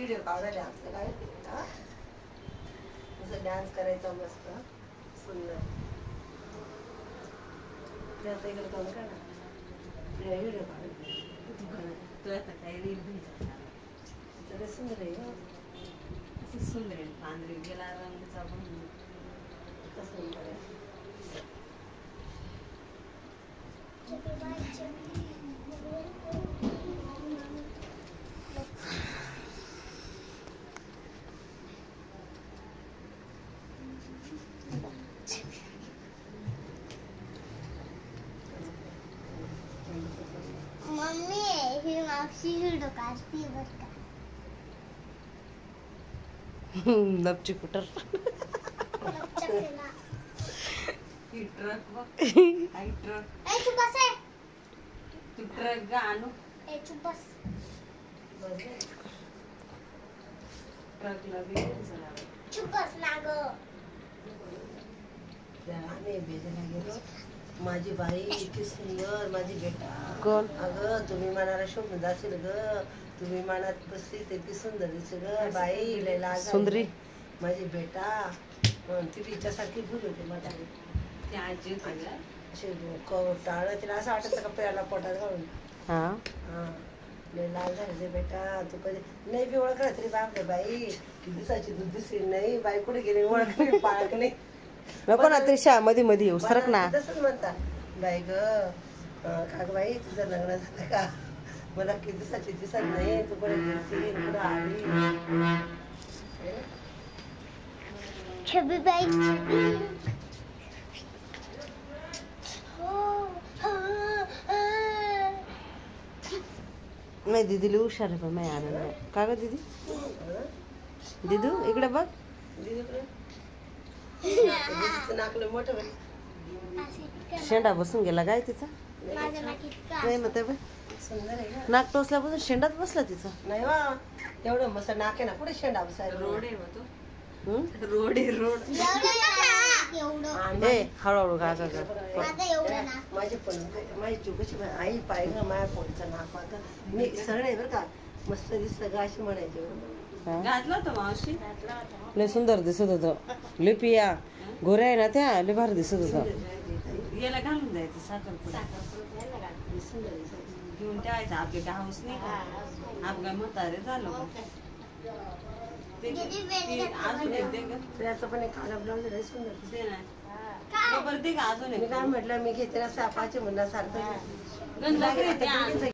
Video काढला डान्सचा काय असं डान्स करायचा मस्त सुंदर त्याचा इकडे काम काढा व्हिडिओ काढ तू आता काय रील भेटायचं सुंदर आहे असं सुंदर आहे पांढरी गेला रंगचा पण सुंदर आहे मम्मी ही मावशी व्हिडिओ काढती बर का लपची कुटर ही ट्रक बघ आई ट्रक ए चुप बस ए तू ट्रक गा आणू ए चुप बस ट्रकला बी चला चुप बस ना ग आम्ही भेटायला गेलो माझी बाई इतकी सुंदर माझी बेटा कोण अगं तुम्ही मनाला शोभून जाशील ग तुम्ही मनात बसली इतकी सुंदर दिसेल ग बाई लय लाज आहे. सुंदरी माझी बेटा ती तिच्यासारखी भूल होती माझ्या ती आजी होती का? असे टाळ तिला असं वाटतं का पेराला पोटात घालून हा हा लय लाल झाली बेटा तू कधी नाही बी ओळखला तरी बापरे बाई दिसायची दूध दिसली नाही बाई कुठे गेली ओळख नाही पाळख नाही नको ना त्रिशा मध्ये मध्ये येऊ सरक ना तसंच म्हणता बाई ग काग बाई तुझं लग्न झालं का मला किती दिवसाची दिसत नाही तू कुठे गेली कुठं आली छबी बाई नाही दीदीला हुशार आहे पण नाही आनंद नाही का ग दीदी दीदू इकडे बघ नाकलं मोठं बाई शेंडा बसून गेला काय तिचा माझ्या नाकीत का नाही ना ते बघ. सुंदर आहे का नाक टोचल्यापासून शेंडात बसला तिचा नाही वा तेवढं मस्त नाक आहे ना कुठे शेंडा बसायला रोड आहे बा तो हम्म? रोड आहे रोड एवढं ए हळूहळू का का का. माझं एवढं ना माझी पण माझी चुकशी आई पाय ग माझ्या पोळीचं नाक आता मी सरळ आहे बरं का मस्त दिसतं ग अशी म्हणायची हा? घातला होता मावशी लय सुंदर दिसत होतं लिपिया गोऱ्या आहे ना त्या लय भारी दिसत होतं याला घालून जायचं साखरपुडा सुंदर दिसायची. घेऊन ठेवायचं आपले काय हाऊस नाही का आपल्या म्हातारे झालो का ते अजून एक दे ग त्याचं पण एक काळा ब्लाऊज आहे सुंदर दे ना बरं दे का अजून मी एक काय म्हटलं मी घेते ना सापाचे म्हणण्यासारखं गंध